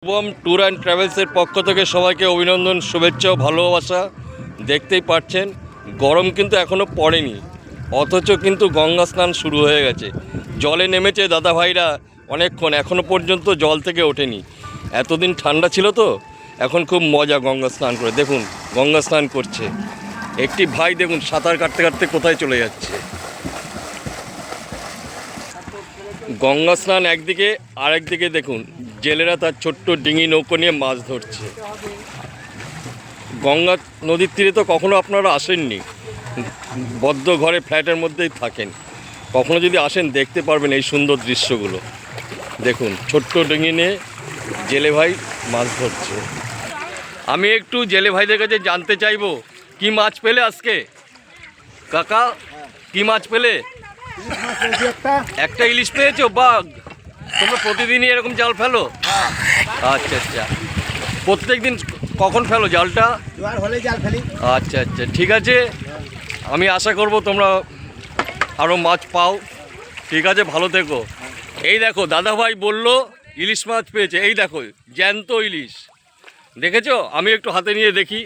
Shubham tour and ট্রাভেলসের পক্ষ থেকে সবাইকে অভিনন্দন, শুভেচ্ছা ও ভালোবাসা। দেখতেই পাচ্ছেন গরম কিন্তু এখনও পড়েনি, অথচ কিন্তু গঙ্গা স্নান শুরু হয়ে গেছে। জলে নেমেছে দাদা ভাইরা অনেকক্ষণ, এখনও পর্যন্ত জল থেকে ওঠেনি। এতদিন ঠান্ডা ছিল তো, এখন খুব মজা গঙ্গা স্নান করে। দেখুন গঙ্গা স্নান করছে একটি ভাই, দেখুন সাঁতার কাটতে কাটতে কোথায় চলে যাচ্ছে। গঙ্গা স্নান একদিকে, আর একদিকে দেখুন জেলেরা তার ছোট্ট ডিঙি নৌকো নিয়ে মাছ ধরছে। গঙ্গা নদীর তীরে তো কখনো আপনারা আসেননি, বদ্ধ ঘরে ফ্ল্যাটের মধ্যেই থাকেন। কখনো যদি আসেন দেখতে পারবেন এই সুন্দর দৃশ্যগুলো। দেখুন ছোট্ট ডিঙি নিয়ে জেলে ভাই মাছ ধরছে। আমি একটু জেলে ভাইদের কাছে জানতে চাইবো, কি মাছ পেলে আজকে? কাকা কি মাছ পেলে? একটা ইলিশ পেয়েছো? বাঘ, তোমরা প্রতিদিনই এরকম জাল ফেলো? আচ্ছা আচ্ছা, প্রত্যেক দিন কখন ফেলো জালটা? জাল ফেলি। আচ্ছা আচ্ছা, ঠিক আছে, আমি আশা করব তোমরা আরও মাছ পাও। ঠিক আছে, ভালো থেকো। এই দেখো দাদাভাই বললো ইলিশ মাছ পেয়েছে, এই দেখো জ্যান্ত ইলিশ, দেখেছো? আমি একটু হাতে নিয়ে দেখি।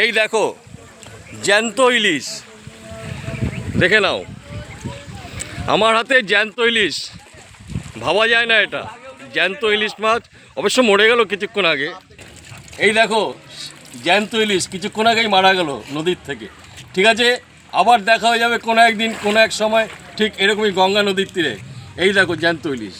এই দেখো জ্যান্ত ইলিশ, দেখে নাও আমার হাতে জ্যান্ত ইলিশ। ভাবা যায় না এটা জ্যান্ত ইলিশ মাছ, অবশ্য মরে গেল কিছুক্ষণ আগে। এই দেখো জ্যান্ত ইলিশ কিছুক্ষণ আগেই মারা গেল নদীর থেকে। ঠিক আছে, আবার দেখা হয়ে যাবে কোনো একদিন কোনো এক সময় ঠিক এরকমই গঙ্গা নদীর তীরে। এই দেখো জ্যান্ত ইলিশ।